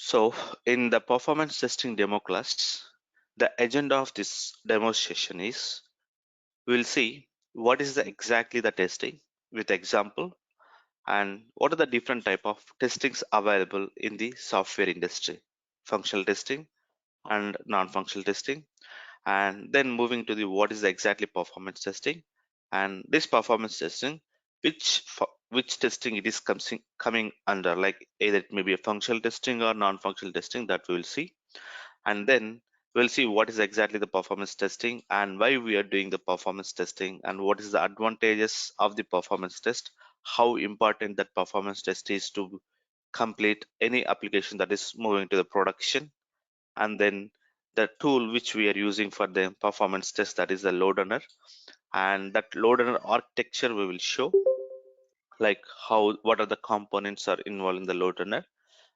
So in the performance testing demo class, the agenda of this demo session is we'll see what is exactly the testing with example and what are the different type of testings available in the software industry, functional testing and non-functional testing, and then moving to the what is exactly performance testing, and this performance testing which testing it is coming under, like either it may be a functional testing or non-functional testing, that we will see. And then we'll see what is exactly the performance testing and why we are doing the performance testing and what is the advantages of the performance test, how important that performance test is to complete any application that is moving to the production, and then the tool which we are using for the performance test, that is the load runner, and that load runner architecture we will show, like how what are the components are involved in the load runner,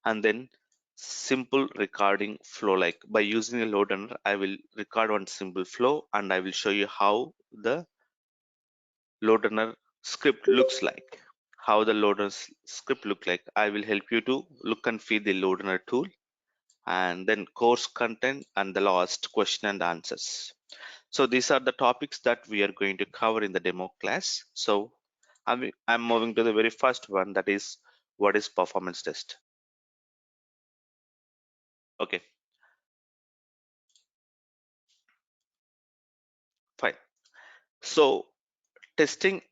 and then simple recording flow, like by using a load runner I will record one simple flow and I will show you how the load runner script looks like, how the load runner script look like. I will help you to look and feel the load runner tool, and then course content and the last question and answers. So these are the topics that we are going to cover in the demo class. So I'm moving to the very first one, that is what is performance test. Okay, fine. So testing,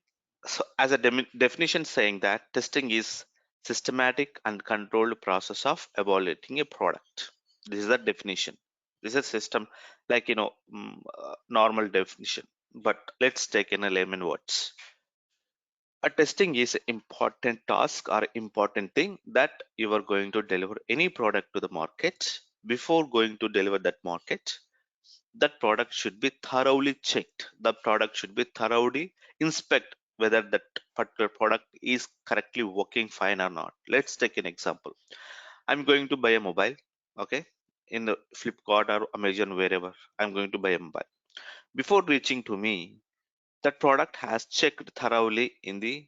so as a definition saying that testing is systematic and controlled process of evaluating a product. This is the definition. This is a system, like normal definition. But let's take in a layman words. A testing is an important task or important thing that you are going to deliver any product to the market. Before going to deliver that market, that product should be thoroughly checked. The product should be thoroughly inspect whether that particular product is correctly working fine or not. Let's take an example. I'm going to buy a mobile, okay, in the Flipkart or Amazon, wherever I'm going to buy a mobile. Before reaching to me, that product has checked thoroughly in the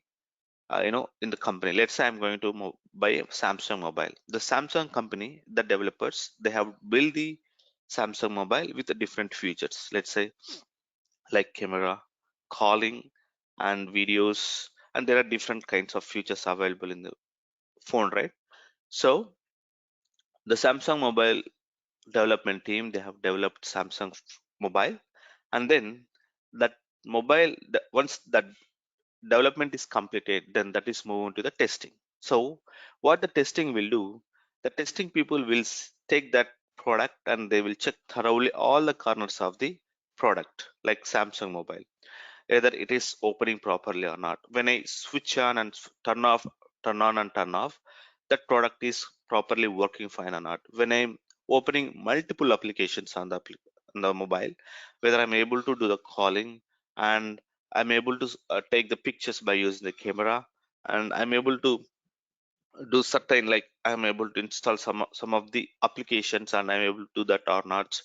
in the company. Let's say I'm going to buy a Samsung mobile. The Samsung company, the developers, they have built the Samsung mobile with the different features, let's say like camera, calling and videos, and there are different kinds of features available in the phone, right? So the Samsung mobile development team, they have developed Samsung mobile, and then that mobile, once that development is completed, then that is moved to the testing. So what the testing will do, the testing people will take that product and they will check thoroughly all the corners of the product, like Samsung mobile, either it is opening properly or not. When I switch on and turn off, turn on and turn off, that product is properly working fine or not. When I'm opening multiple applications on on the mobile, whether I'm able to do the calling and I'm able to take the pictures by using the camera, and I'm able to do certain, like I'm able to install some of the applications and I'm able to do that or not.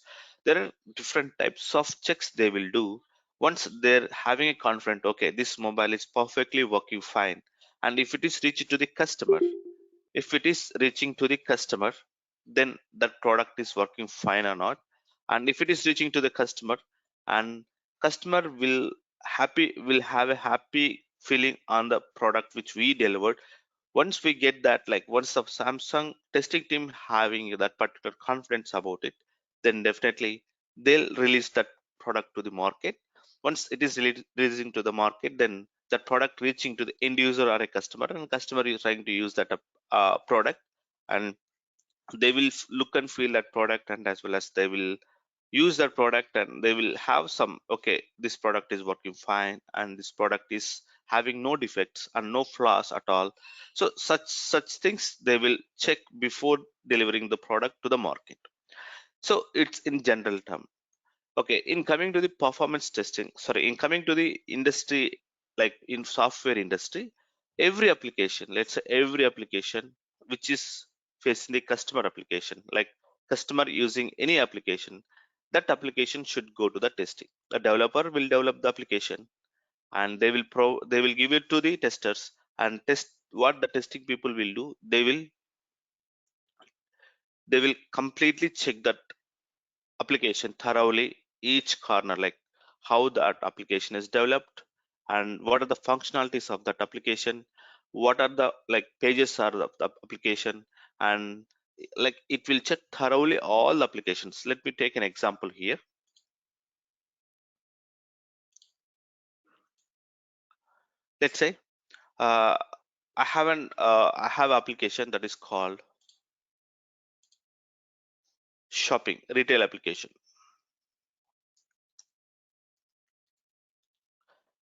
There are different types of checks they will do. Once they're having a confident, okay, this mobile is perfectly working fine, and if it is reaching to the customer, if it is reaching to the customer, then that product is working fine or not. And if it is reaching to the customer, and customer will have a happy feeling on the product which we delivered. Once we get that, like once the Samsung testing team having that particular confidence about it, then definitely they'll release that product to the market. Once it is releasing to the market, then that product reaching to the end user or a customer, and customer is trying to use that product, and they will look and feel that product, and as well as they will use that product, and they will have some, okay, this product is working fine and this product is having no defects and no flaws at all. So such things they will check before delivering the product to the market. So it's in general term. Okay, in coming to the performance testing, sorry, in coming to the industry, like in software industry, every application, let's say every application which is facing the customer application, like customer using any application, that application should go to the testing. The developer will develop the application and they will give it to the testers and test. What the testing people will do, they will They will completely check that application thoroughly, each corner, like how that application is developed and what are the functionalities of that application, what are the like pages are of the application, and like it will check thoroughly all the applications. Let me take an example here. Let's say uh, I have application that is called shopping retail application.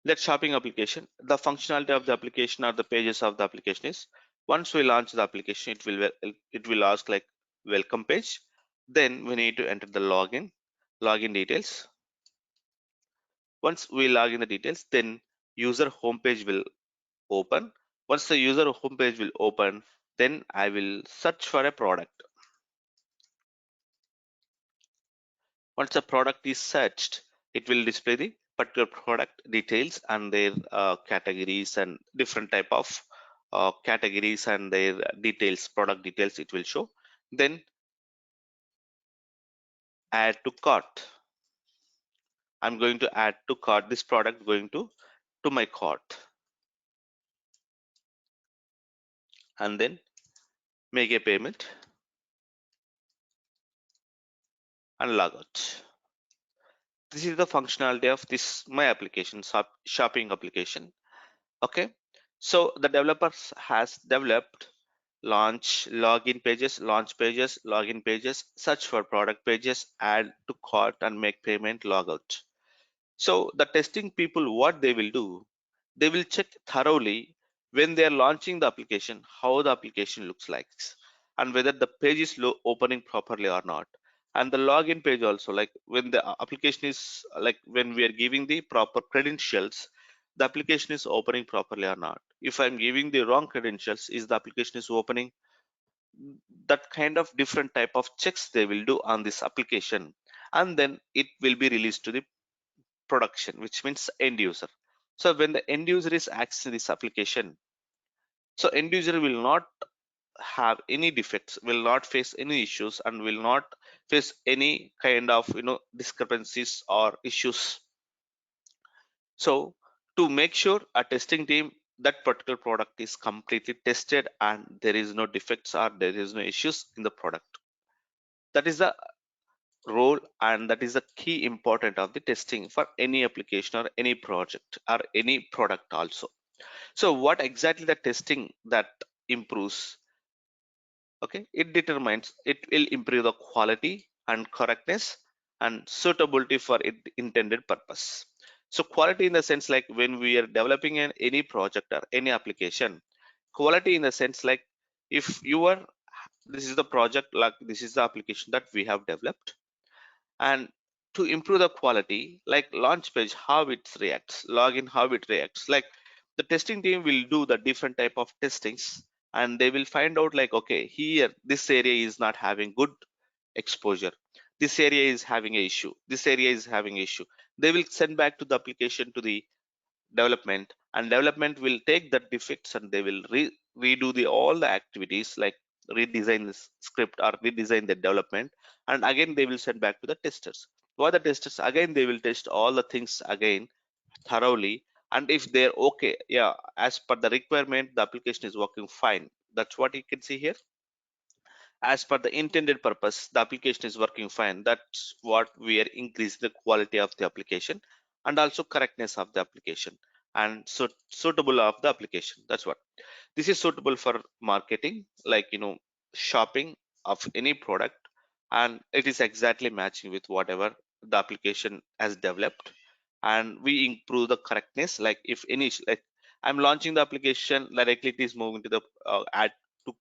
That shopping application, the functionality of the application or the pages of the application is, once we launch the application, it will ask like welcome page. Then we need to enter the login details. Once we log in the details, then user homepage will open. Once the user homepage will open, then I will search for a product. Once the product is searched, it will display the particular product details and their categories and different type of categories and their details, product details it will show. Then add to cart. I'm going to add to cart this product, going to my cart, and then make a payment and log out. This is the functionality of this my application, shopping application. Okay, so the developers has developed launch pages, login pages, search for product pages, add to cart and make payment, logout. So the testing people, what they will do, they will check thoroughly when they are launching the application, how the application looks like and whether the page is opening properly or not. And the login page also, like when the application is like when we are giving the proper credentials, the application is opening properly or not. If I'm giving the wrong credentials, is the application is opening? That kind of different type of checks they will do on this application, and then it will be released to the production, which means end user. So when the end user is accessing this application, so end user will not have any defects, will not face any issues, and will not face any kind of discrepancies or issues. So to make sure a testing team that particular product is completely tested and there is no defects or there is no issues in the product, that is the role and that is the key important of the testing for any application or any project or any product also. So what exactly the testing that improves? Okay, it determines, it will improve the quality and correctness and suitability for it intended purpose. So quality in the sense like when we are developing any project or any application, quality in the sense like if you are, this is the project, like this is the application that we have developed, and to improve the quality, like launch page how it reacts, login how it reacts, like the testing team will do the different type of testings, and they will find out like, okay, here this area is not having good exposure, this area is having a issue, this area is having issue. They will send back to the application to the development, and development will take that defects and they will redo the all the activities, like redesign the script or redesign the development, and again they will send back to the testers. For the testers, again they will test all the things again thoroughly, and if they're okay, yeah, as per the requirement the application is working fine, that's what you can see here. As per the intended purpose the application is working fine, that's what we are increasing the quality of the application and also correctness of the application and so suitable of the application. That's what this is suitable for marketing, like shopping of any product, and it is exactly matching with whatever the application has developed. And we improve the correctness, like if any like I'm launching the application directly, it is moving to the add to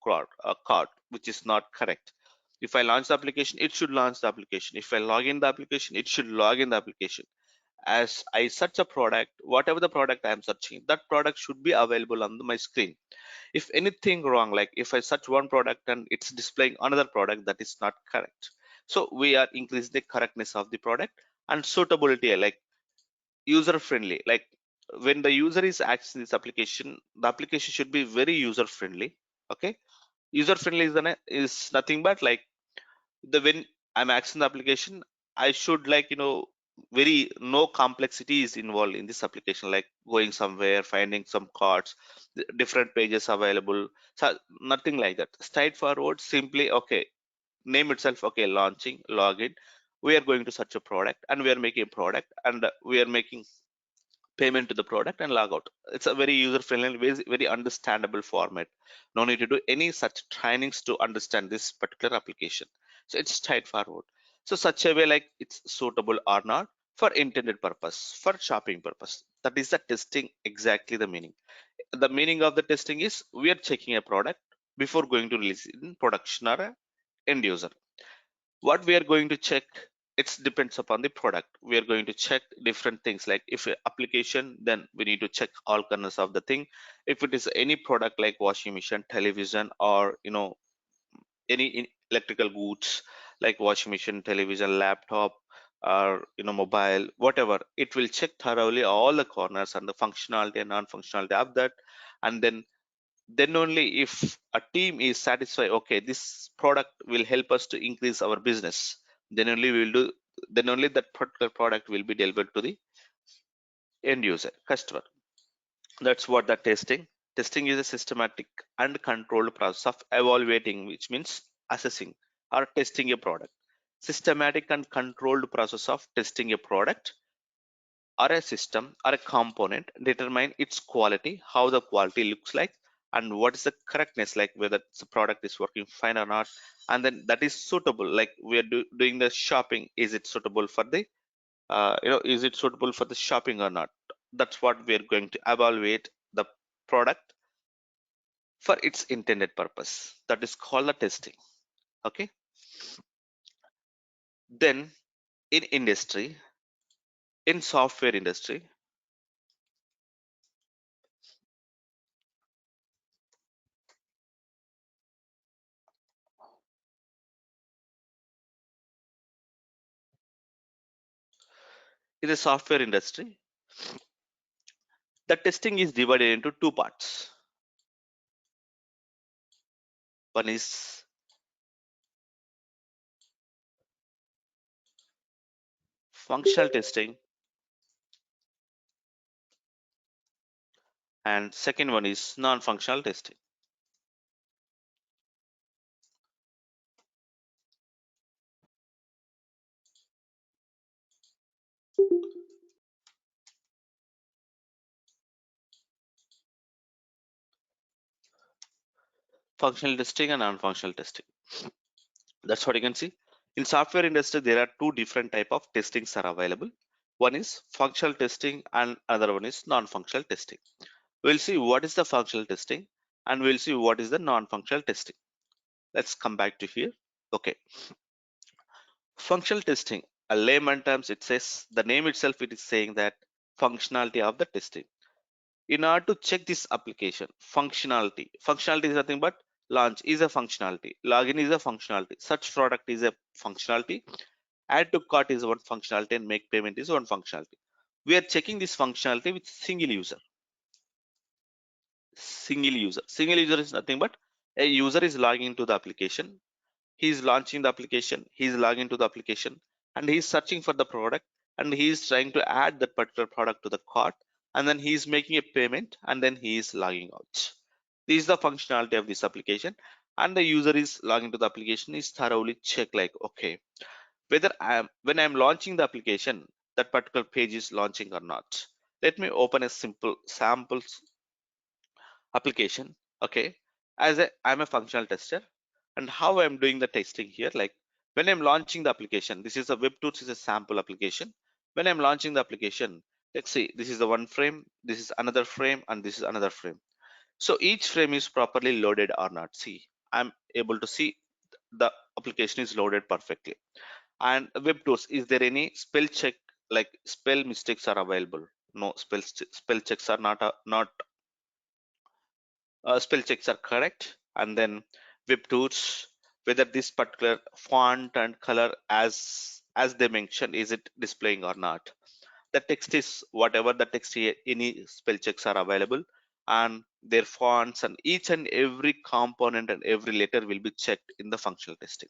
cart, which is not correct. If I launch the application, it should launch the application. If I log in the application, it should log in the application. As I search a product, whatever the product I am searching, that product should be available on my screen. If anything wrong, like if I search one product and it's displaying another product, that is not correct. So we are increasing the correctness of the product and suitability, like user friendly, like when the user is accessing this application, the application should be very user friendly. Okay, user friendly is nothing but like when I'm accessing the application, I should, like, very no complexity is involved in this application, like going somewhere, finding some cards, different pages available. So nothing like that. Straightforward, simply, okay, name itself, okay, launching, login. We are going to search a product and we are making a product, and we are making payment to the product and log out. It's a very user friendly, very understandable format. No need to do any such trainings to understand this particular application. So it's straightforward. So such a way, like, it's suitable or not for intended purpose, for shopping purpose. That is the testing, exactly the meaning. The meaning of the testing is we are checking a product before going to release it in production or a end user. What we are going to check, it depends upon the product. We are going to check different things, like if a application, then we need to check all corners of the thing. If it is any product like washing machine, television, or any electrical goods like washing machine, television, laptop, or mobile, whatever, it will check thoroughly all the corners and the functionality and non-functionality of that. And then only if a team is satisfied, okay, this product will help us to increase our business, then only we will do, then only that particular product will be delivered to the end user customer. That's what the testing is, a systematic and controlled process of evaluating, which means assessing or testing a product. Systematic and controlled process of testing a product or a system or a component, determine its quality, how the quality looks like, and what is the correctness, like whether the product is working fine or not. And then that is suitable, like we are doing the shopping, is it suitable for the is it suitable for the shopping or not. That's what we are going to evaluate the product for its intended purpose. That is called the testing. Okay. Then in industry, in software industry, in the software industry, the testing is divided into two parts. One is functional testing, and second one is non-functional testing. Functional testing and non-functional testing. That's what you can see. In software industry, there are two different type of testings are available. One is functional testing and another one is non-functional testing. We'll see what is the functional testing and we'll see what is the non-functional testing. Let's come back to here. Okay. Functional testing, a layman terms, it says, the name itself, it is saying that functionality of the testing. In order to check this application functionality is nothing but launch is a functionality, login is a functionality, search product is a functionality, add to cart is one functionality, and make payment is one functionality. We are checking this functionality with single user is nothing but a user is logging into the application, he is launching the application, he is logging into the application, and he is searching for the product, and he is trying to add that particular product to the cart, and then he is making a payment, and then he is logging out. This is the functionality of this application, and the user is logging to the application is thoroughly check, like, okay, whether when I'm launching the application, that particular page is launching or not. Let me open a simple sample application. Okay, I'm a functional tester, and how I'm doing the testing here, like when I'm launching the application, this is a webtools is a sample application. When I'm launching the application, let's see, this is the one frame, this is another frame, and this is another frame. So each frame is properly loaded or not. See, I'm able to see the application is loaded perfectly. And webtools, is there any spell check, like spell mistakes are available? No, spell checks are not spell checks are correct. And then webtools, whether this particular font and color as they mentioned, is it displaying or not. The text is whatever the text here, any spell checks are available, and their fonts and each and every component and every letter will be checked in the functional testing.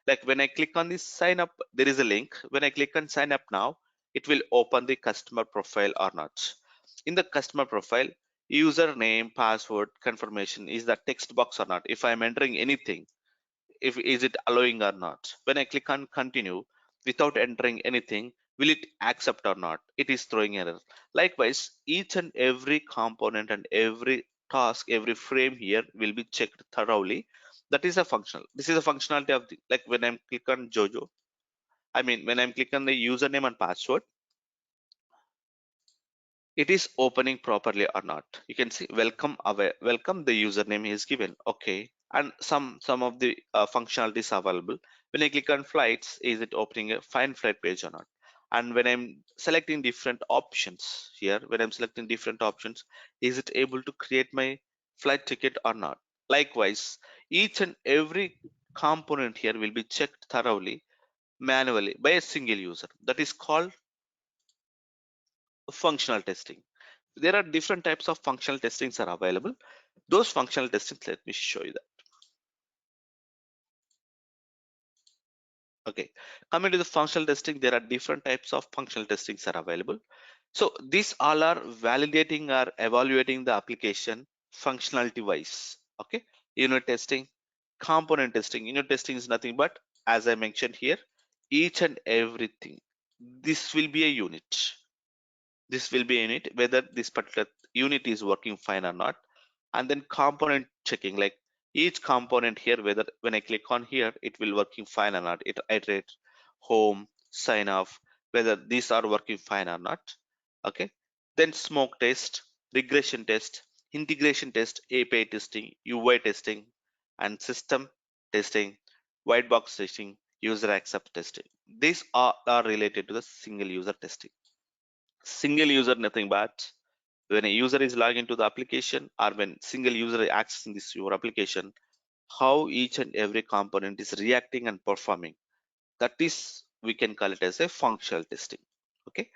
Like when I click on this sign up, there is a link. When I click on sign up now, it will open the customer profile or not. In the customer profile, username, password, confirmation is the text box or not. If I'm entering anything, if is it allowing or not. When I click on continue without entering anything, will it accept or not? It is throwing error. Likewise, each and every component and every task, every frame here will be checked thoroughly. That is a functional. This is a functionality of the, like when I'm click on Jojo, I mean when I'm click on the username and password, it is opening properly or not. You can see welcome aware, welcome the username is given, okay, and some of the functionalities available. When I click on flights, is it opening a find flight page or not? And when I'm selecting different options here, when I'm selecting different options, is it able to create my flight ticket or not? Likewise, each and every component here will be checked thoroughly manually by a single user. That is called functional testing. There are different types of functional testings are available. Those functional testings, let me show you that. Okay, coming to the functional testing, there are different types of functional testings are available. So these all are validating or evaluating the application functionality wise. Okay, unit testing, component testing. Unit testing is nothing but, as I mentioned here, each and everything. This will be a unit. This will be a unit whether this particular unit is working fine or not. And then component checking, like each component here, whether when I click on here it will working fine or not. It iterate home, sign off, whether these are working fine or not. Okay, then smoke test, regression test, integration test, API testing, UI testing, and system testing, white box testing, user accept testing. These are related to the single user testing. Single user, nothing but when a user is logged into the application or when single user is accessing this your application, how each and every component is reacting and performing. That is, we can call it as a functional testing. Okay,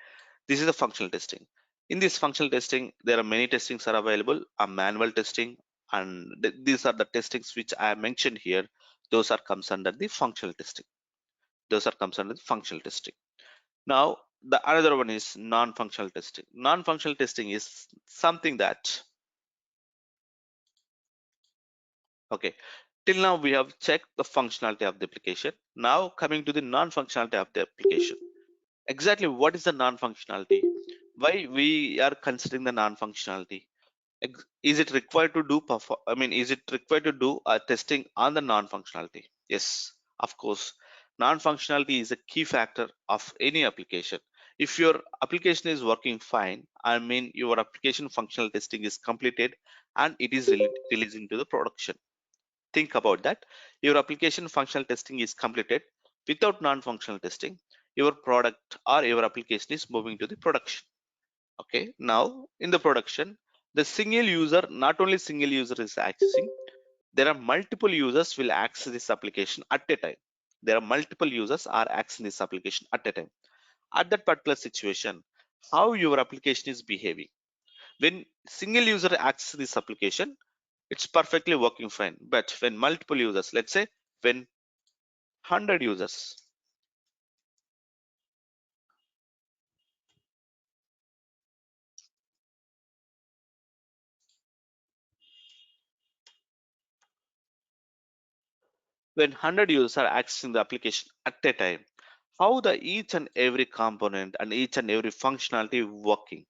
this is a functional testing. In this functional testing, there are many testings are available. A manual testing, and these are the testings which I mentioned here. Those are comes under the functional testing. Those are comes under the functional testing. Now, the another one is non-functional testing. Non-functional testing is something that, okay, till now we have checked the functionality of the application. Now coming to the non-functionality of the application. Exactly what is the non-functionality? Why we are considering the non-functionality? Is it required to do is it required to do a testing on the non-functionality? Yes, of course. Non-functionality is a key factor of any application. If your application is working fine, I mean your application functional testing is completed and it is releasing to the production. Think about that. Your application functional testing is completed. Without non-functional testing, your product or your application is moving to the production. Okay, now in the production, the single user, not only single user is accessing, there are multiple users will access this application at a time. There are multiple users are accessing this application at a time. At that particular situation, how your application is behaving. When single user accesses this application, it's perfectly working fine. But when multiple users, let's say when 100 users, when 100 users are accessing the application at a time, how the each and every component and each and every functionality working,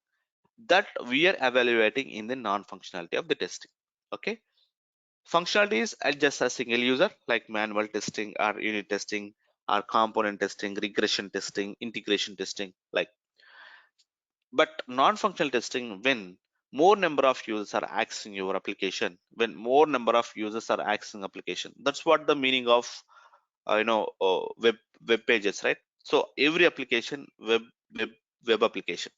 that we are evaluating in the non-functionality of the testing. Okay, functionality is just a single user like manual testing or unit testing or component testing, regression testing, integration testing, like. But non-functional testing, when more number of users are accessing your application, when more number of users are accessing application, that's what the meaning of web pages, right? So every application, web application.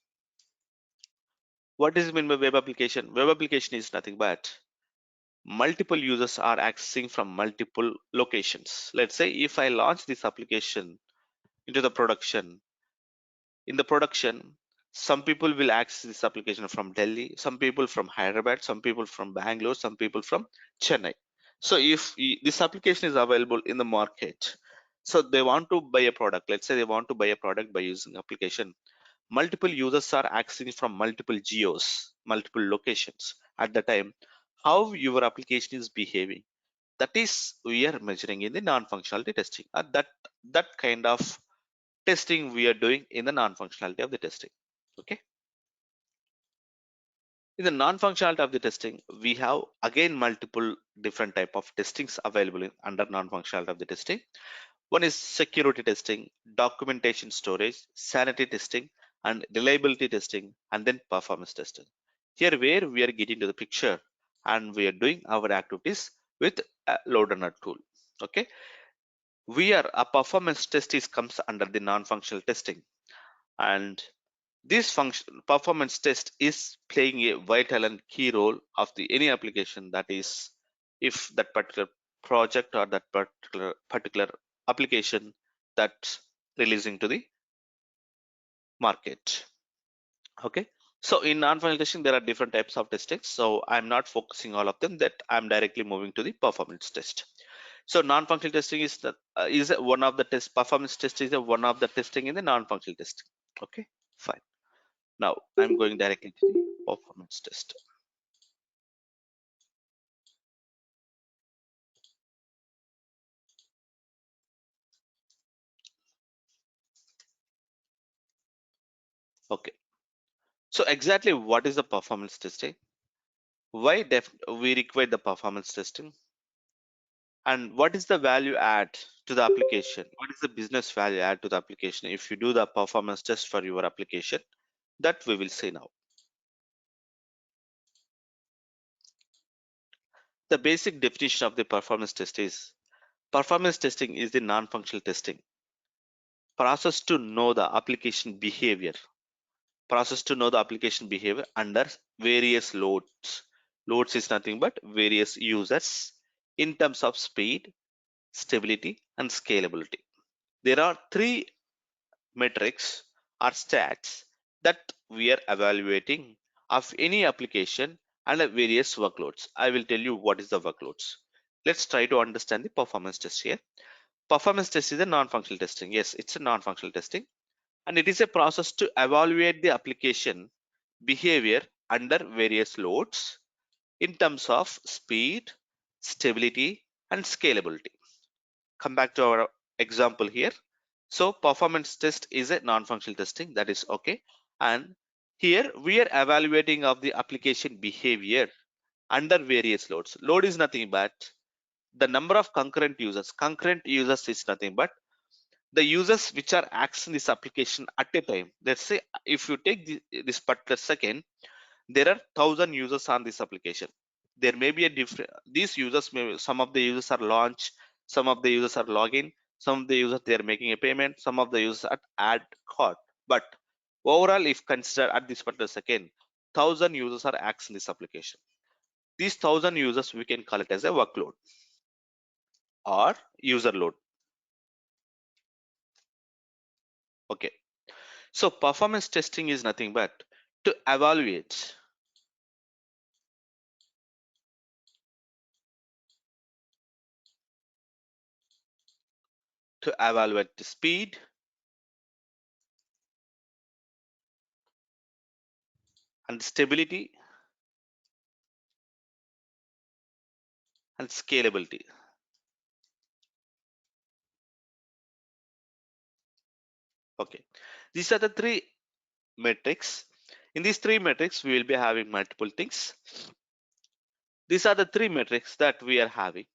What does it mean by web application? Web application is nothing but multiple users are accessing from multiple locations. Let's say if I launch this application into the production, in the production, some people will access this application from Delhi, some people from Hyderabad, some people from Bangalore, some people from Chennai. So if this application is available in the market, So they want to buy a product. Let's say they want to buy a product by using application. Multiple users are accessing from multiple geos, multiple locations at the time. How your application is behaving, that is we are measuring in the non-functionality testing. That kind of testing we are doing in the non-functionality of the testing. Okay. In the non-functionality of the testing, we have again multiple different type of testings available under non-functionality of the testing. One is security testing, documentation storage, sanity testing, and reliability testing, and then performance testing. Here where we are getting to the picture and we are doing our activities with a load runner tool. Okay. We are a performance test is comes under the non-functional testing, and this function performance test is playing a vital and key role of the any application, that is if that particular project or that particular application that's releasing to the market. Okay. So in non-functional testing there are different types of testing, so I'm not focusing all of them, that I'm directly moving to the performance test. So non-functional testing is one of the test. Performance test is one of the testing in the non-functional testing. Okay, fine. Now I'm going directly to the performance test. Okay. So exactly what is the performance testing? Why we require the performance testing? And what is the value add to the application? What is the business value add to the application if you do the performance test for your application? That we will see now. The basic definition of the performance test is performance testing is the non-functional testing process to know the application behavior. Process to know the application behavior under various loads. Loads is nothing but various users in terms of speed, stability, and scalability. There are three metrics or stats that we are evaluating of any application and various workloads. I will tell you what is the workloads. Let's try to understand the performance test here. Performance test is a non-functional testing. Yes, it's a non-functional testing, and it is a process to evaluate the application behavior under various loads in terms of speed, stability, and scalability. Come back to our example here. So performance test is a non-functional testing, that is okay. And here we are evaluating of the application behavior under various loads. Load is nothing but the number of concurrent users. Concurrent users is nothing but the users which are accessing this application at a time. Let's say if you take this particular second, there are 1,000 users on this application. There may be a different, these users may, some of the users are launch, some of the users are login, some of the users they are making a payment, some of the users are add cart. But overall if considered at this particular second, 1,000 users are accessing this application. These 1,000 users we can call it as a workload or user load. Okay. So performance testing is nothing but to evaluate the speed and stability and scalability. Okay, these are the three metrics. In these three metrics we will be having multiple things. These are the three metrics that we are having,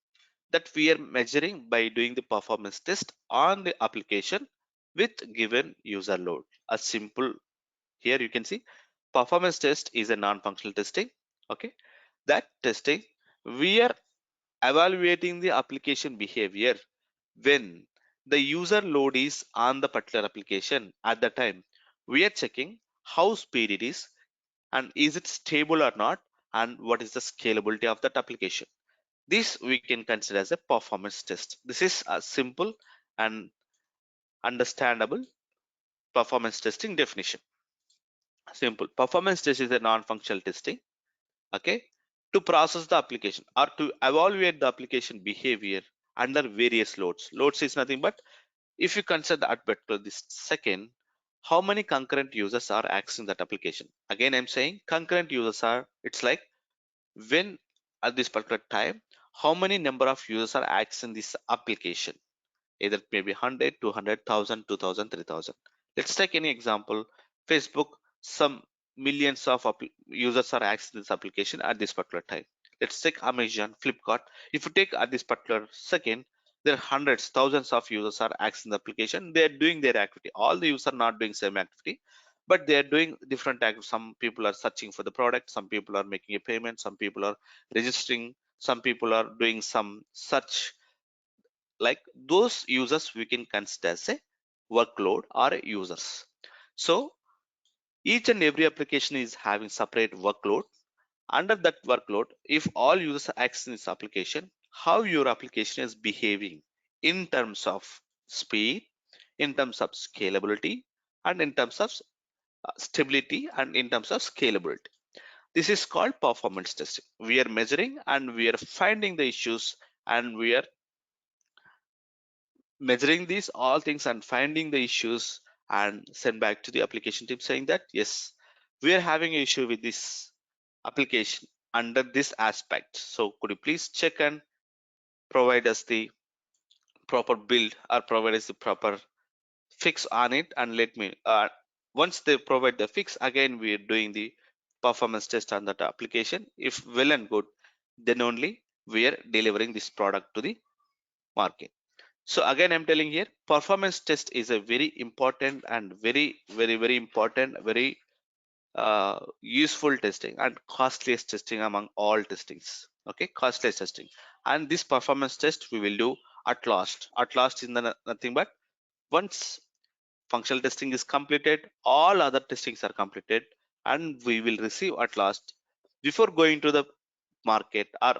that we are measuring by doing the performance test on the application with given user load. A simple, here you can see performance test is a non-functional testing. Okay, that testing we are evaluating the application behavior when the user load is on the particular application. At the time we are checking how speed it is and is it stable or not, and what is the scalability of that application. This we can consider as a performance test. This is a simple and understandable performance testing definition. Simple performance test is a non-functional testing, okay, to process the application or to evaluate the application behavior under various loads. Loads is nothing but If you consider at particular this second, how many concurrent users are accessing that application? Again, I'm saying concurrent users are, it's like when at this particular time, how many number of users are accessing this application? Either maybe 100, 200, 1000, 2000, 3000. Let's take any example. Facebook, some millions of users are accessing this application at this particular time. Let's take Amazon, Flipkart. If you take at this particular second, there are hundreds, thousands of users are accessing the application. They are doing their activity. All the users are not doing same activity, but they are doing different activities. Some people are searching for the product, some people are making a payment, some people are registering, some people are doing some search. Like those users we can consider as a workload or users. So each and every application is having separate workload. Under that workload, if all users are accessing this application, how your application is behaving in terms of speed, in terms of scalability, and in terms of stability, and in terms of scalability. This is called performance testing. We are measuring and we are finding the issues, and we are measuring these all things and finding the issues and send back to the application team saying that yes, we are having an issue with this application under this aspect, so could you please check and provide us the proper build or provide us the proper fix on it, and let me once they provide the fix, again we are doing the performance test on that application. If well and good, then only we are delivering this product to the market. So again, I'm telling here, performance test is a very important and very important, very useful testing and costliest testing among all testings. Okay, costliest testing. And this performance test we will do at last. At last is nothing but once functional testing is completed, all other testings are completed, and we will receive at last before going to the market or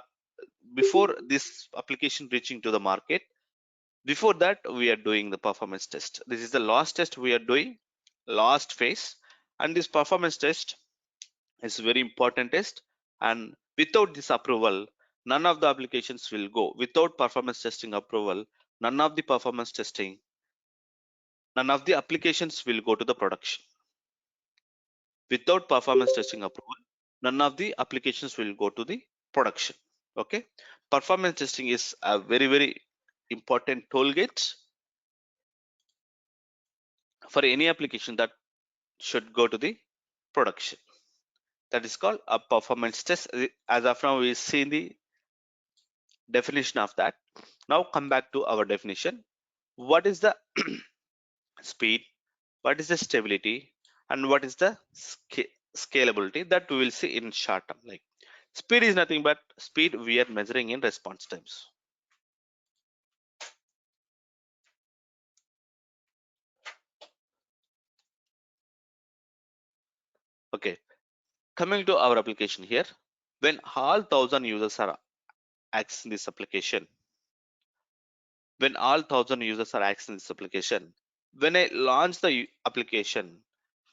before this application reaching to the market. Before that, we are doing the performance test. This is the last test we are doing, last phase. And this performance test is very important test. And without this approval, none of the applications will go. Without performance testing approval, none of the performance testing, none of the applications will go to the production. Without performance testing approval, none of the applications will go to the production. Okay. Performance testing is a very important toll gate for any application that should go to the production. That is called a performance test. As of now, we see the definition of that. Now come back to our definition. What is the speed? What is the stability? And what is the scalability? That we will see in short term. Like speed is nothing but speed we are measuring in response times. Okay, coming to our application here, when all 1000 users are accessing this application, when all 1000 users are accessing this application, when I launch the application,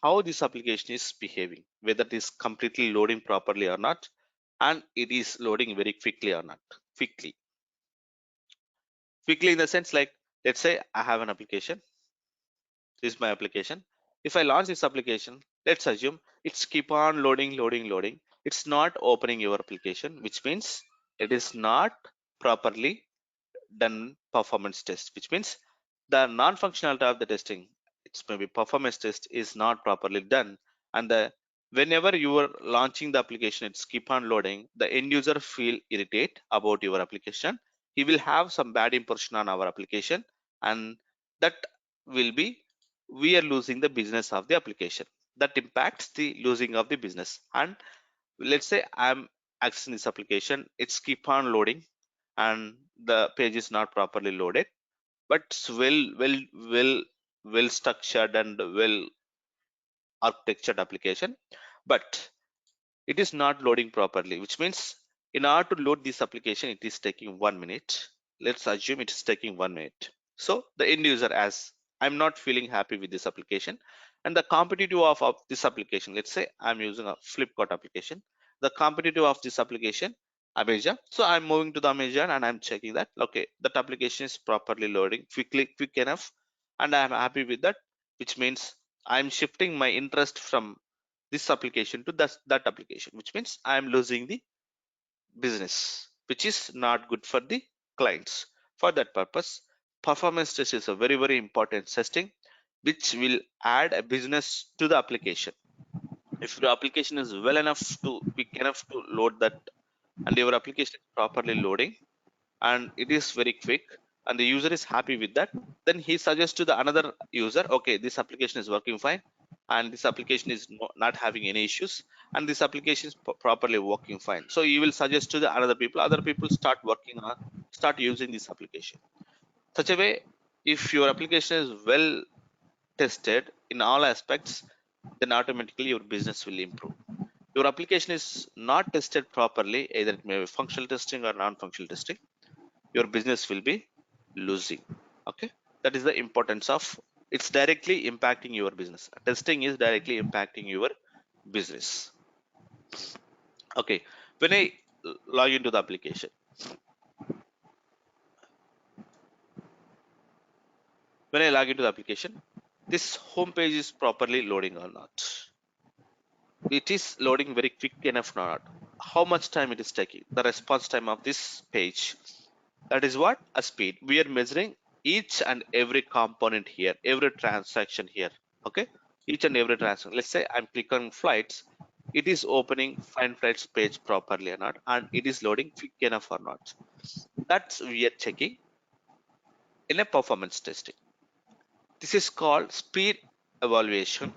how this application is behaving, whether it is completely loading properly or not, and it is loading very quickly or not. Quickly in the sense like, let's say I have an application. This is my application. If I launch this application, let's assume it's keep on loading. It's not opening your application, which means it is not properly done performance test, which means the non-functionality of the testing, it's maybe performance test is not properly done, and the whenever you are launching the application, it's keep on loading, the end user feel irritate about your application. He will have some bad impression on our application, and that will be we are losing the business of the application. That impacts the losing of the business. And let's say I'm accessing this application, it's keep on loading and the page is not properly loaded, but it's well structured and well architectured application, but it is not loading properly, which means in order to load this application, it is taking 1 minute. Let's assume it is taking 1 minute. So the end user, as I'm not feeling happy with this application, and the competitive of this application, let's say I'm using a Flipkart application, the competitive of this application, Amazon. So I'm moving to the Amazon and I'm checking that okay, that application is properly loading quick enough. and I am happy with that, which means I'm shifting my interest from this application to that application, which means I'm losing the business, which is not good for the clients. For that purpose, performance test is a very important testing which will add a business to the application. If your application is well enough to big enough to load that, and your application is properly loading and it is very quick, and the user is happy with that, then he suggests to the another user, okay, this application is working fine, and this application is not having any issues, and this application is properly working fine. So you will suggest to the other people start working on, start using this application. Such a way, if your application is well tested in all aspects, then automatically your business will improve. Your application is not tested properly, either it may be functional testing or non-functional testing, your business will be losing. Okay, that is the importance of, it's directly impacting your business. Testing is directly impacting your business. Okay, when I log into the application, this home page is properly loading or not, it is loading very quick enough or not, how much time it is taking, the response time of this page, that is what a speed we are measuring. Each and every component here, every transaction here. Okay, each and every transaction, let's say I'm clicking on flights, it is opening find flights page properly or not, and it is loading quick enough or not. That's we are checking in a performance testing. This is called speed evaluation,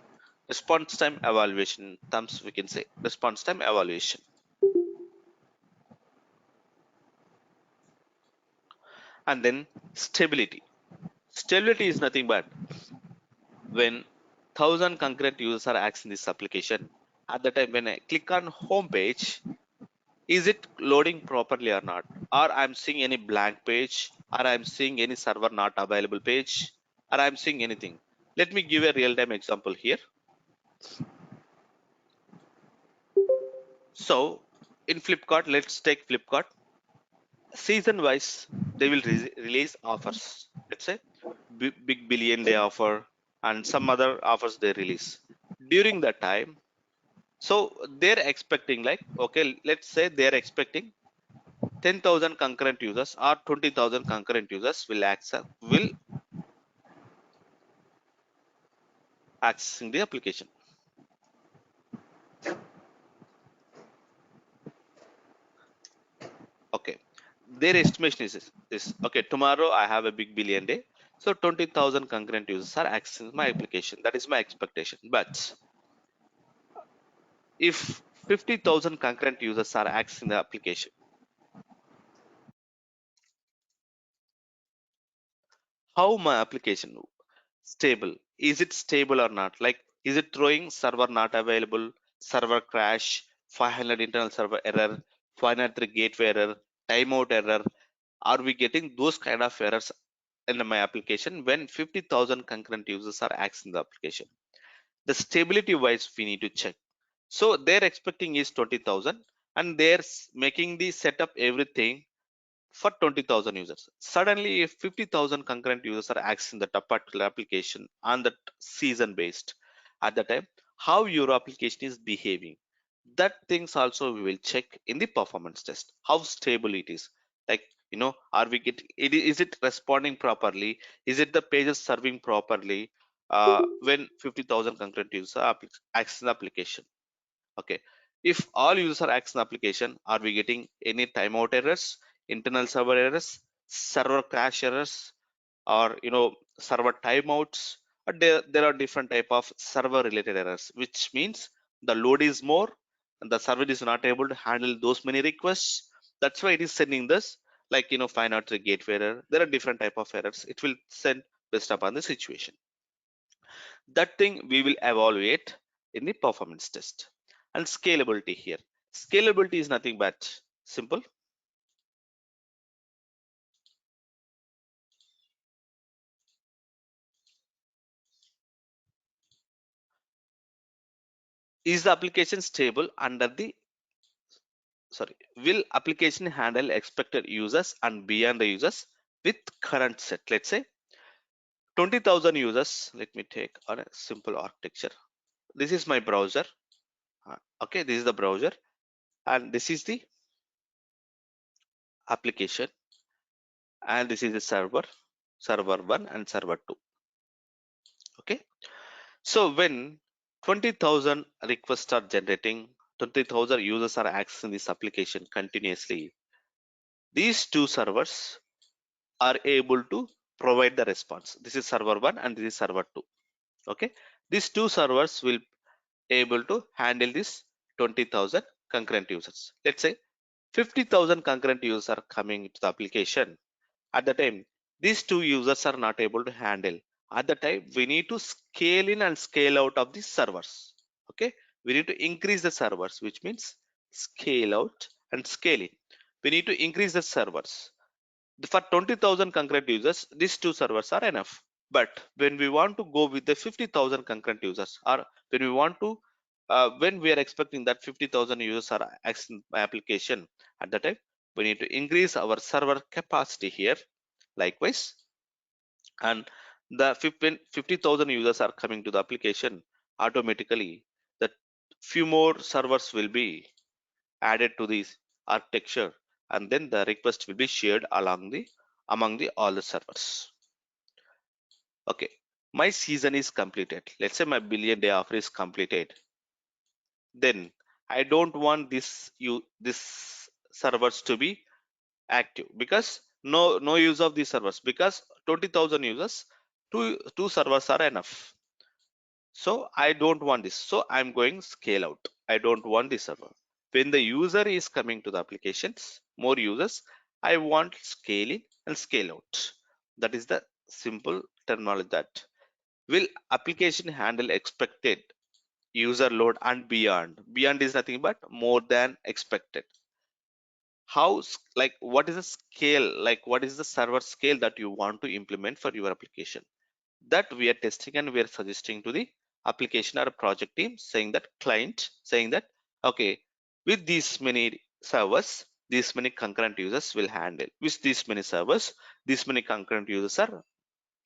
response time evaluation terms, we can say response time evaluation. And then stability. Stability is nothing but when 1,000 concurrent users are accessing this application, at the time when I click on home page, is it loading properly or not, or I'm seeing any blank page, or I'm seeing any server not available page, or I'm seeing anything. Let me give a real-time example here. So in Flipkart, let's take Flipkart. Season wise, they will release offers, let's say big billion day offer and some other offers they release during that time. So they're expecting, like, okay, let's say they're expecting 10,000 concurrent users or 20,000 concurrent users will accessing the application. Okay, their estimation is this. Okay, tomorrow I have a big billion day, so 20,000 concurrent users are accessing my application. That is my expectation. But if 50,000 concurrent users are accessing the application, how my application stable, is it stable or not, like is it throwing server not available, server crash, 500 internal server error, 503 gateway error, timeout error, are we getting those kind of errors in my application when 50,000 concurrent users are accessing the application? The stability wise we need to check. So they're expecting is 20,000, and they're making the setup everything for 20,000 users. Suddenly, if 50,000 concurrent users are accessing that particular application on that season based, at the time, how your application is behaving, that things also we will check in the performance test. How stable it is, like, are we getting it? Is it responding properly? Is it the pages serving properly? When 50,000 concurrent users are accessing the application. Okay, if all users are accessing the application, are we getting any timeout errors, internal server errors, server crash errors, or server timeouts? There are different type of server related errors, which means the load is more and the server is not able to handle those many requests. That's why it is sending this, like, 503 gateway error. There are different type of errors it will send based upon the situation. That thing we will evaluate in the performance test. And scalability here, scalability is nothing but simple. Is the application stable under the, sorry, will application handle expected users and beyond the users with current set? Let's say 20,000 users. Let me take on a simple architecture. This is my browser. Okay, this is the browser, and this is the application, and this is the server, server 1 and server 2. Okay, so when 20,000 requests are generating, 20,000 users are accessing this application continuously, these two servers are able to provide the response. This is server 1 and this is server 2. Okay, these two servers will able to handle this 20,000 concurrent users. Let's say 50,000 concurrent users are coming to the application. At the time, these two users are not able to handle. At the time, we need to scale in and scale out of the servers. Okay, we need to increase the servers, which means scale out and scale in. We need to increase the servers. For 20,000 concurrent users, these two servers are enough. But when we want to go with the 50,000 concurrent users, or when we want to, when we are expecting that 50,000 users are accessing my application, at that time, we need to increase our server capacity here. Likewise, and the 50,000 users are coming to the application, automatically the few more servers will be added to this architecture, and then the request will be shared among the all the servers. Okay, my season is completed. Let's say my billion day offer is completed. Then I don't want this servers to be active, because no use of these servers, because 20,000 users, two servers are enough. So I don't want this. So I'm going scale out. I don't want this server. When the user is coming to the applications, more users, I want scale in and scale out. That is the simple terminology. That will application handle expected user load and beyond. Beyond is nothing but more than expected. Like what is the scale? Like what is the server scale that you want to implement for your application? That we are testing and we are suggesting to the application or project team, saying that client, saying that okay, with these many servers, these many concurrent users will handle. With these many servers, these many concurrent users are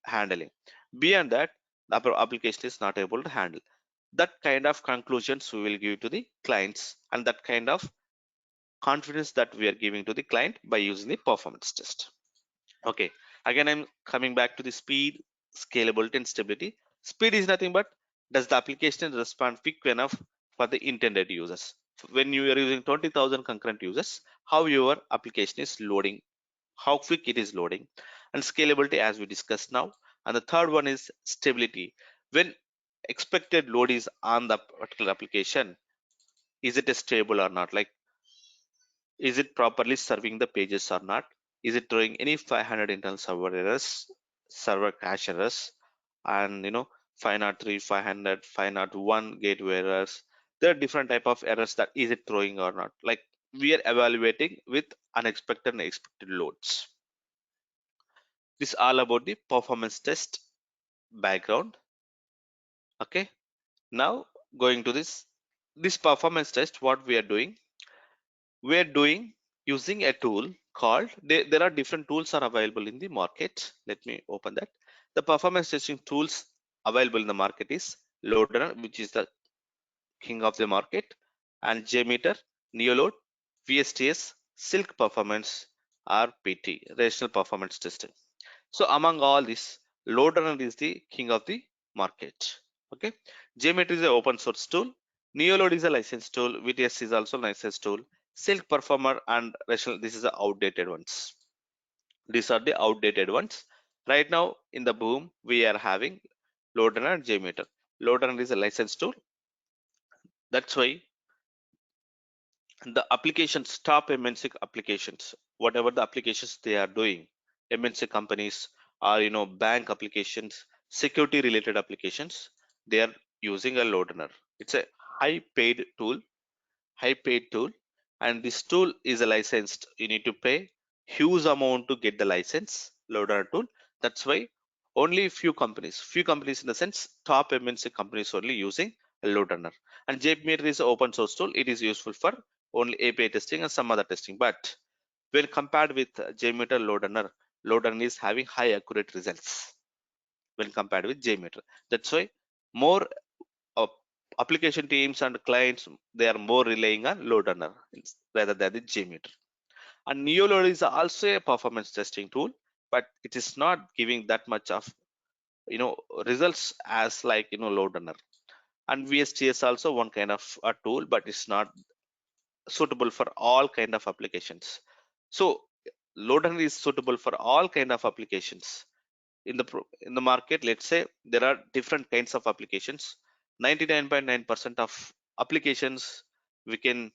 handling. Beyond that, the application is not able to handle. That kind of conclusions we will give to the clients, and that kind of confidence that we are giving to the client by using the performance test. Okay, again I'm coming back to the speed, scalability and stability. Speed is nothing but, does the application respond quick enough for the intended users? When you are using 20,000 concurrent users, how your application is loading, how quick it is loading. And scalability, as we discussed now. And the third one is stability. When expected load is on the particular application, is it stable or not? Like, is it properly serving the pages or not? Is it throwing any 500 internal server errors, server cache errors, and 503, 500, 501 gateway errors? There are different type of errors that is it throwing or not. Like, we are evaluating with unexpected and expected loads. This is all about the performance test background. Okay, now going to this performance test, what we are doing, using a tool called, there are different tools are available in the market. Let me open that. The performance testing tools available in the market is Loader, which is the king of the market, and JMeter, Neoload, VSTS, Silk Performance, RPT, Rational Performance Testing. So among all this, Loader is the king of the market. Okay, JMeter is an open source tool. Neoload is a licensed tool. VTS is also a licensed tool. Silk Performer and Rational, this is the outdated ones. These are the outdated ones. Right now in the boom, we are having Loader and JMeter. Loader is a licensed tool. That's why the applications, top MNC applications, whatever the applications they are doing, MNC companies are, bank applications, security related applications, they are using a loader. It's a high paid tool, and this tool is a licensed. You need to pay huge amount to get the license loader tool. That's why only few companies in the sense top MNC companies only using a loader. And JMeter is an open source tool. It is useful for only API testing and some other testing. But when compared with JMeter, loader is having high accurate results. when compared with JMeter. That's why more uh, application teams and clients, they are more relying on load runner rather than the JMeter. And neoload is also a performance testing tool, but it is not giving that much of results as like load runner. And VST is also one kind of a tool, but it's not suitable for all kind of applications. So load runner is suitable for all kind of applications in the market. Let's say there are different kinds of applications. 99.9% of applications we can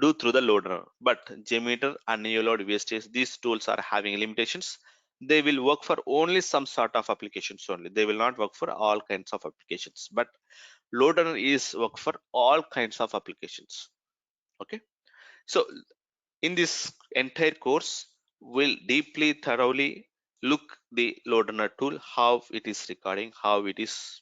do through the loader, but JMeter and neoload VSTs, these tools are having limitations. They will work for only some sort of applications only. They will not work for all kinds of applications, but loader is work for all kinds of applications. Okay, so in this entire course, we'll deeply thoroughly look the loader tool, how it is recording, how it is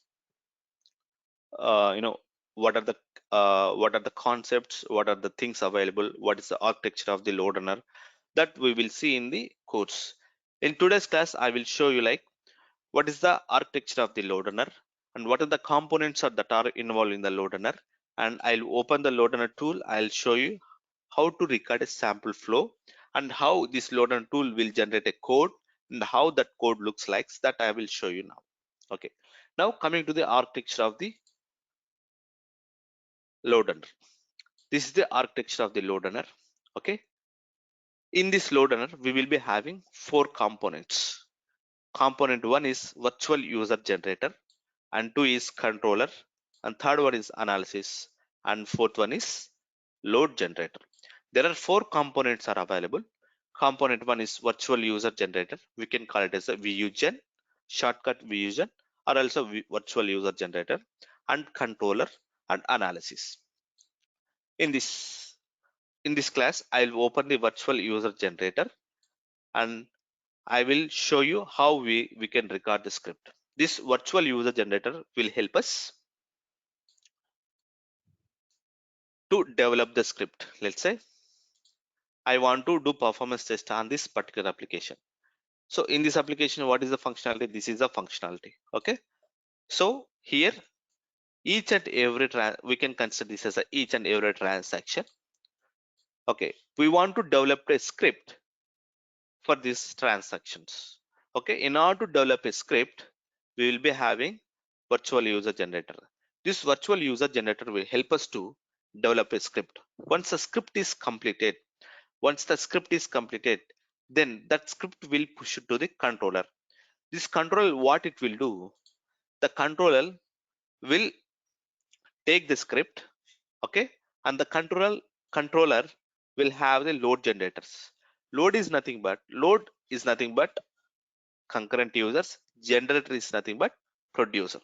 uh, you know what are the concepts, what are the things available, what is the architecture of the load runner, that we will see in the course. In today's class, I will show you like what is the architecture of the load runner and what are the components that are involved in the load runner. And I'll open the load runner tool. I'll show you how to record a sample flow and how this load runner tool will generate a code and how that code looks like. That I will show you now. Okay. Now coming to the architecture of the load runner. This is the architecture of the load runner. Okay. In this load runner, we will be having four components. Component one is virtual user generator, and two is controller, and third one is analysis, and fourth one is load generator. There are four components are available. Component one is virtual user generator. We can call it as a VUGen, shortcut VUGen, or also virtual user generator, and controller and analysis. In this class, I'll open the virtual user generator and I will show you how we can record the script. This virtual user generator will help us to develop the script. Let's say I want to do performance test on this particular application. So in this application, what is the functionality? This is the functionality. Okay. So here, each and every we can consider this as a each and every transaction. Okay. We want to develop a script for these transactions. Okay, in order to develop a script, we will be having virtual user generator. This virtual user generator will help us to develop a script. Once the script is completed, then that script will push it to the controller. This controller, what it will do, the controller will take the script. Okay, and the controller will have the load generators. Load is nothing but concurrent users. Generator is nothing but producer.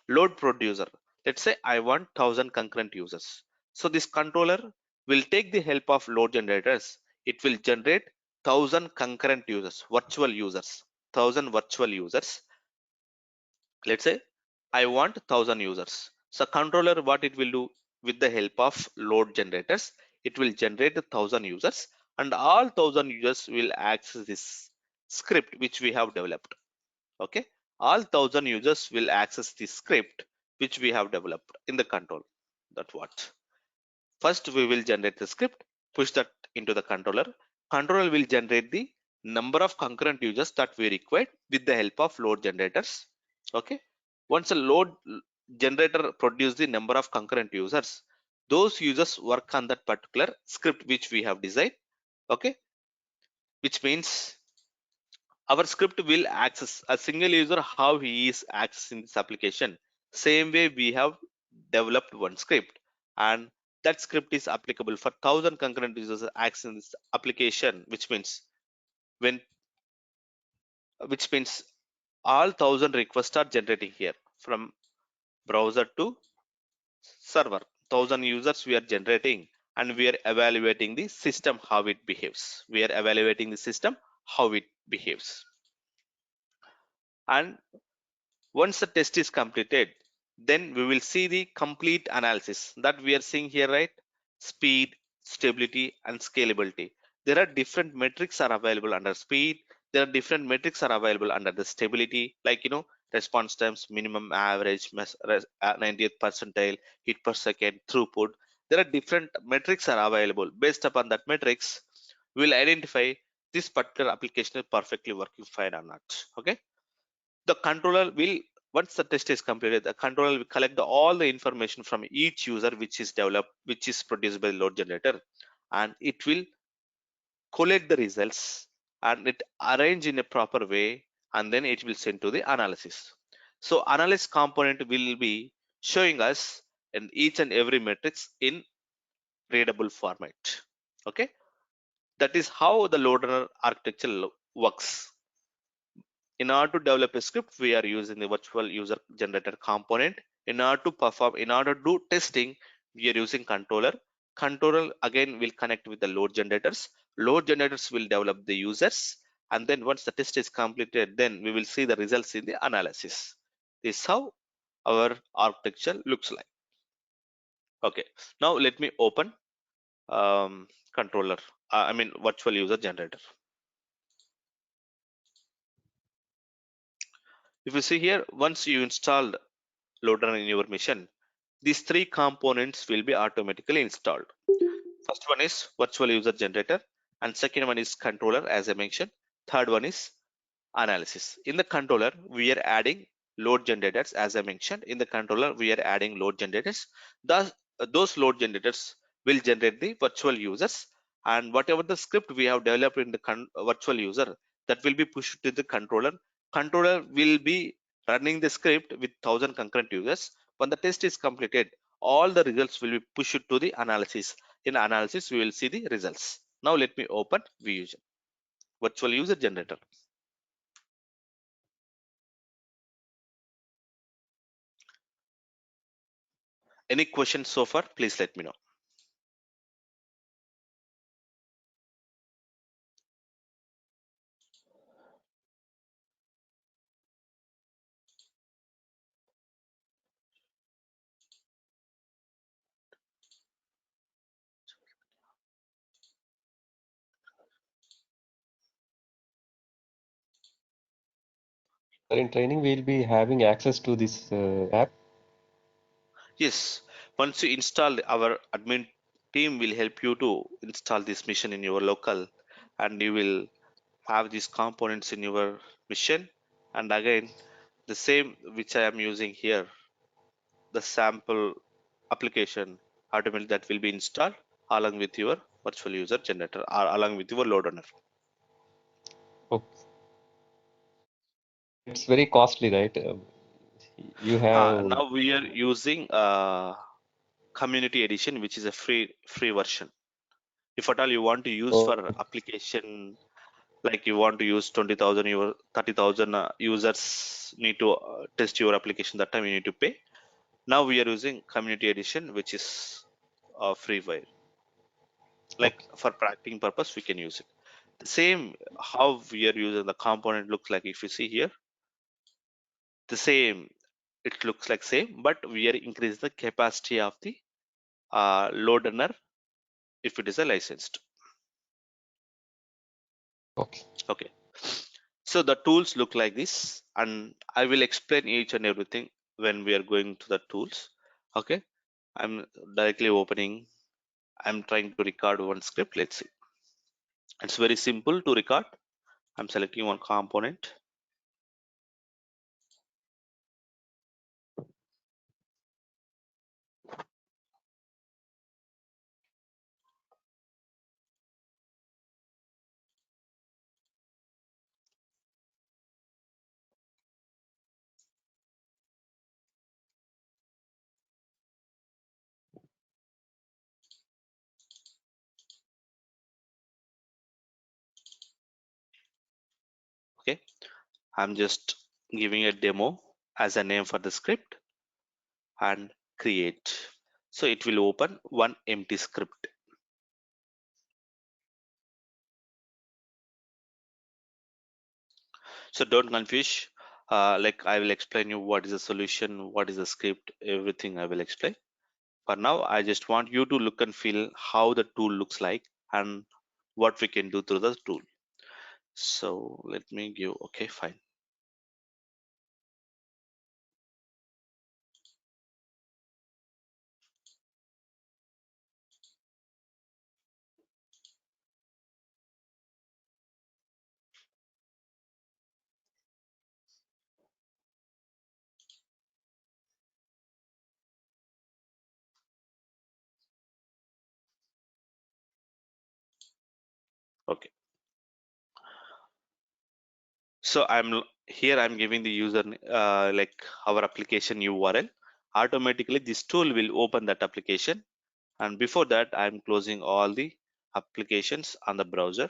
Load producer. Let's say I want 1000 concurrent users. So this controller will take the help of load generators. It will generate 1000 concurrent users, virtual users, 1000 virtual users. Let's say I want 1000 users. So controller, what it will do, with the help of load generators, it will generate 1000 users, and all 1000 users will access this script which we have developed. Okay, all 1000 users will access the script which we have developed in the control. That's what. First, we will generate the script, push that into the controller. Controller will generate the number of concurrent users that we require with the help of load generators. Okay. Once a load generator produces the number of concurrent users, those users work on that particular script which we have designed. Okay. Which means our script will access a single user how he is accessing this application. Same way we have developed one script, and that script is applicable for 1000 concurrent users accessing this application, which means all 1000 requests are generating here from browser to server. 1000 users we are generating, and we are evaluating the system how it behaves. We are evaluating the system how it behaves. And once the test is completed, then we will see the complete analysis that we are seeing here, right? Speed, stability, and scalability. There are different metrics are available under speed. There are different metrics are available under the stability. Like, response times, minimum, average, 90th percentile, hit per second, throughput. There are different metrics are available. Based upon that metrics, we'll identify this particular application is perfectly working fine or not. Okay. The controller will, once the test is completed, the controller will collect all the information from each user which is developed, which is produced by the load generator, and it will collect the results and it arrange in a proper way, and then it will send to the analysis. So analysis component will be showing us in each and every matrix in readable format. Okay, that is how the loader architecture works. In order to develop a script, we are using the virtual user generator component. In order to perform, in order to do testing, we are using controller. Controller again will connect with the load generators. Load generators will develop the users, and then once the test is completed, then we will see the results in the analysis. This is how our architecture looks like. Okay, now let me open controller. I mean virtual user generator. If you see here, once you installed loader in your machine, these three components will be automatically installed. First one is virtual user generator, and second one is controller as I mentioned. Third one is analysis. In the controller, we are adding load generators as I mentioned. In the controller, we are adding load generators. Thus, those load generators will generate the virtual users, and whatever the script we have developed in the virtual user, that will be pushed to the controller. Controller will be running the script with 1000 concurrent users. When the test is completed, all the results will be pushed to the analysis. In analysis, we will see the results. Now let me open VUsion, virtual user generator. Any questions so far? Please let me know. In training, we'll be having access to this app. Yes, once you install, our admin team will help you to install this mission in your local, and you will have these components in your mission. And again, the same which I am using here, the sample application automatically that will be installed along with your virtual user generator or along with your load runner. Okay. It's very costly, right? You have, Now we are using community edition, which is a free version. If at all you want to use for oh, application, like you want to use 20,000, your 30,000 users need to test your application, that time you need to pay. Now we are using community edition, which is freeware. Like okay, for practicing purpose we can use it. The same how we are using the component looks like. If you see here, the same, it looks like same, but we are increasing the capacity of the load runner if it is a licensed. okay. Okay, so the tools look like this, and I will explain each and everything when we are going to the tools. Okay, I'm directly opening. I'm trying to record one script. Let's see. It's very simple to record. I'm selecting one component. Okay, I'm just giving a demo as a name for the script and create. So it will open one empty script. So don't confuse. Like I will explain you what is the solution, what is the script, everything I will explain. For now, I just want you to look and feel how the tool looks like and what we can do through the tool. So let me give, okay, fine. Okay. So I'm giving the user like our application URL. Automatically this tool will open that application, and before that I'm closing all the applications on the browser.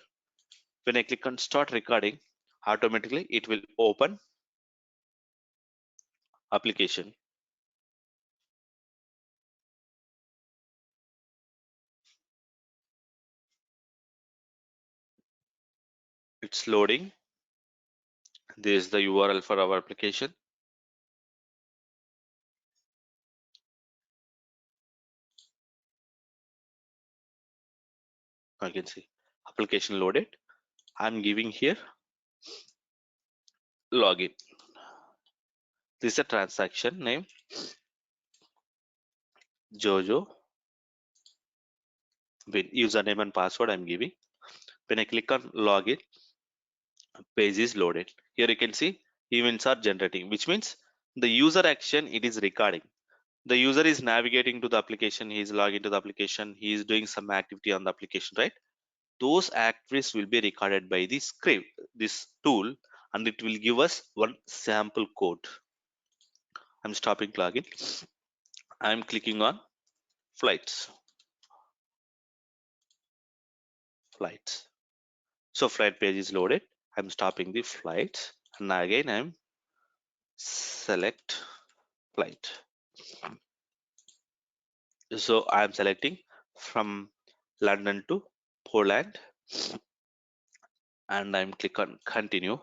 When I click on start recording, automatically it will open application. It's loading. This is the URL for our application. I can see application loaded. I'm giving here login. This is a transaction name Jojo. With username and password I'm giving. When I click on login, page is loaded. Here you can see events are generating, which means the user action it is recording. The user is navigating to the application, he is logging to the application, he is doing some activity on the application, right? Those activities will be recorded by the script, this tool, and it will give us one sample code. I'm stopping login. I'm clicking on flights. Flights. So flight page is loaded. I'm stopping the flights, and again I'm select flight. So I'm selecting from London to Poland, and I'm click on continue.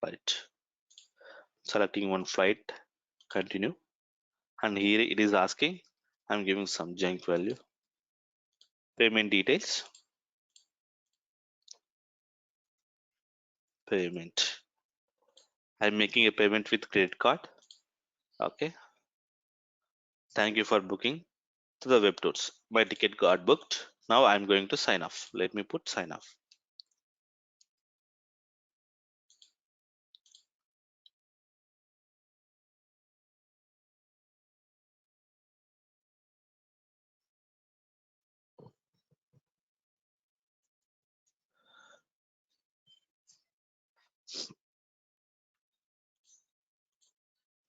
Right. Selecting one flight, continue, and here it is asking. I'm giving some junk value. Payment details. Payment. I'm making a payment with credit card. Okay. Thank you for booking to the web tours. My ticket got booked. Now I'm going to sign off. Let me put sign off.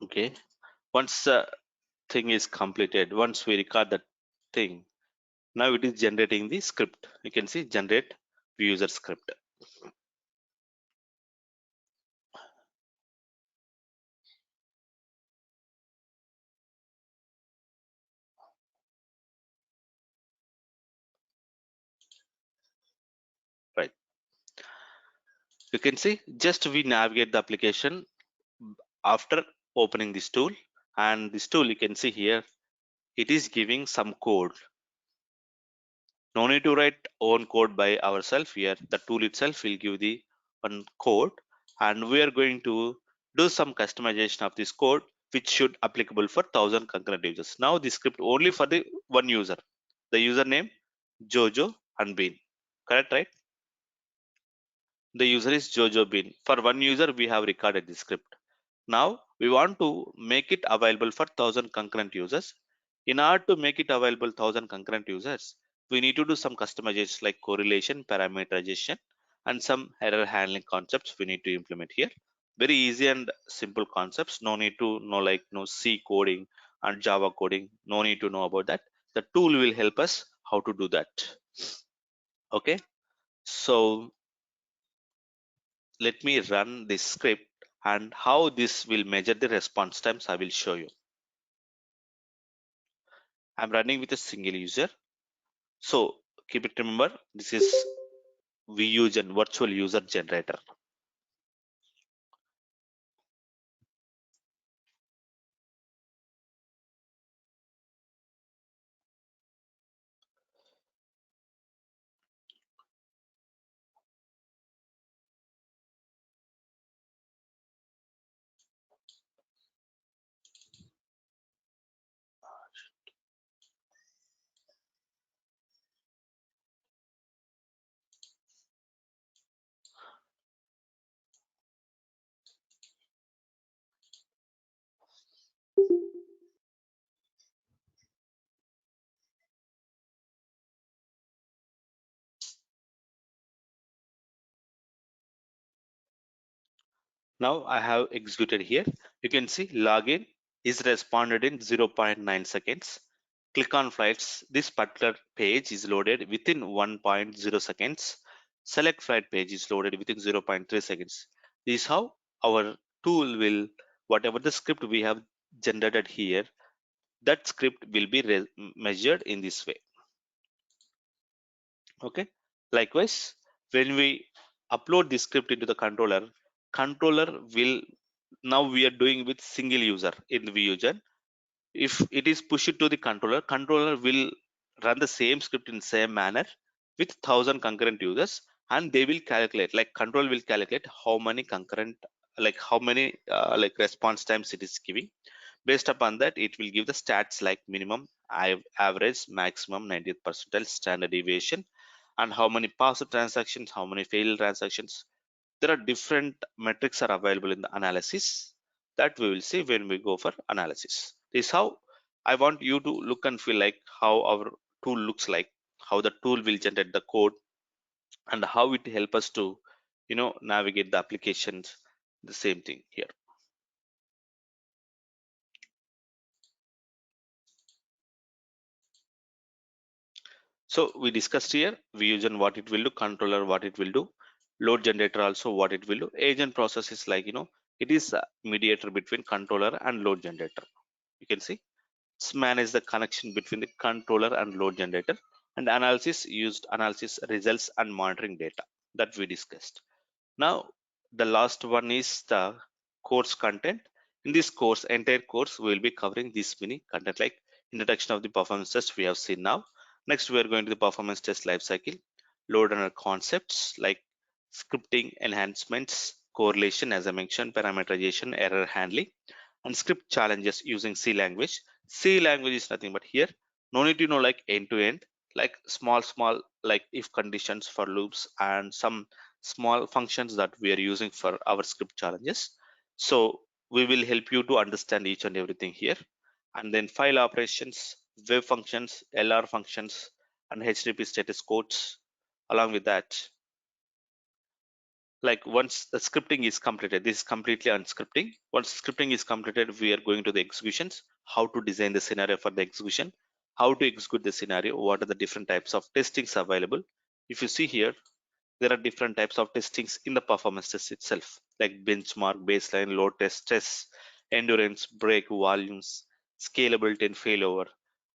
Okay. Once the thing is completed, once we record that thing, now it is generating the script. You can see generate user script. Right. You can see just we navigate the application after opening this tool, and this tool you can see here it is giving some code. No need to write own code by ourselves here. The tool itself will give the one code, and we are going to do some customization of this code which should applicable for 1000 concurrent users. Now the script only for the one user. The username Jojo and Bean. Correct, right? The user is Jojo Bean. For one user, we have recorded the script. Now we want to make it available for 1000 concurrent users. In order to make it available 1000 concurrent users, we need to do some customizations like correlation, parameterization, and some error handling concepts we need to implement here. Very easy and simple concepts. No need to know like no C coding and Java coding. No need to know about that. The tool will help us how to do that. Okay. So let me run this script, and how this will measure the response times I will show you. I'm running with a single user. So keep it remember, this is VUGen virtual user generator. Now I have executed here. You can see login is responded in 0.9 seconds. Click on flights. This particular page is loaded within 1.0 seconds. Select flight page is loaded within 0.3 seconds. This is how our tool will, whatever the script we have generated here, that script will be measured in this way. Okay. Likewise, when we upload the script into the controller will, now we are doing with single user in the VUgen. If it is pushed to the controller will run the same script in same manner with 1,000 concurrent users, and they will calculate, like control will calculate how many concurrent, like how many like response times it is giving. Based upon that, it will give the stats like minimum, average, maximum, 90th percentile, standard deviation, and how many passed transactions, how many failed transactions. There are different metrics are available in the analysis that we will see when we go for analysis. This is how I want you to look and feel like how our tool looks like, how the tool will generate the code, and how it help us to navigate the applications. The same thing here. So we discussed here VUgen what it will do, controller what it will do, load generator also what it will do. Agent process is like it is a mediator between controller and load generator. You can see it's manage the connection between the controller and load generator, and analysis used analysis results and monitoring data that we discussed. Now, the last one is the course content. In this course, entire course, we will be covering this many content like introduction of the performance test we have seen now. Next, we are going to the performance test lifecycle, load runner concepts like scripting, enhancements, correlation, as I mentioned, parameterization, error handling, and script challenges using C language. C language is nothing but here. No need to know like end to end, like small, like if conditions for loops and some small functions that we are using for our script challenges. So we will help you to understand each and everything here. And then file operations, web functions, LR functions, and HTTP status codes. Along with that, like once the scripting is completed, this is completely unscripting. Once scripting is completed, we are going to the executions, how to design the scenario for the execution, how to execute the scenario, what are the different types of testings available. If you see here, there are different types of testings in the performance test itself, like benchmark, baseline, load test, tests, endurance, break, volumes, scalability, and failover.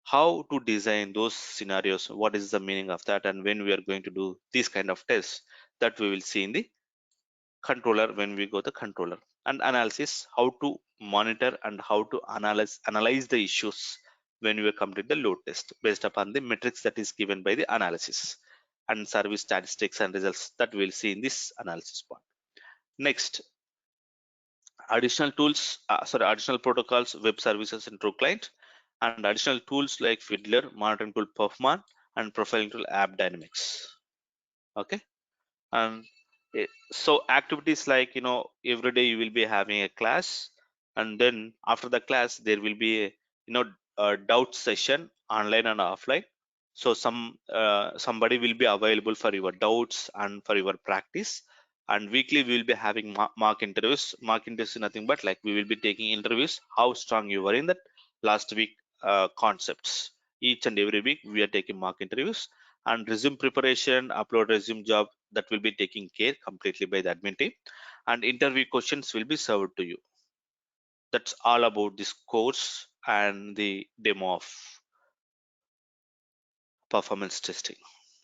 How to design those scenarios, what is the meaning of that, and when we are going to do these kind of tests, that we will see in the controller when we go the controller. And analysis, how to monitor and how to analyze the issues when we complete the load test based upon the metrics that is given by the analysis, and service statistics and results that we'll see in this analysis part. Next, additional tools, additional protocols, web services and true client, and additional tools like fiddler, monitoring tool performance, and profiling tool app dynamics. Okay. And so activities like every day you will be having a class, and then after the class there will be a doubt session online and offline. So somebody will be available for your doubts and for your practice. And weekly we will be having mock interviews is nothing but like we will be taking interviews how strong you were in that last week concepts. Each and every week we are taking mock interviews. And resume preparation, upload resume job, that will be taken care completely by the admin team, and interview questions will be served to you. That's all about this course and the demo of performance testing.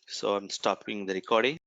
So I'm stopping the recording.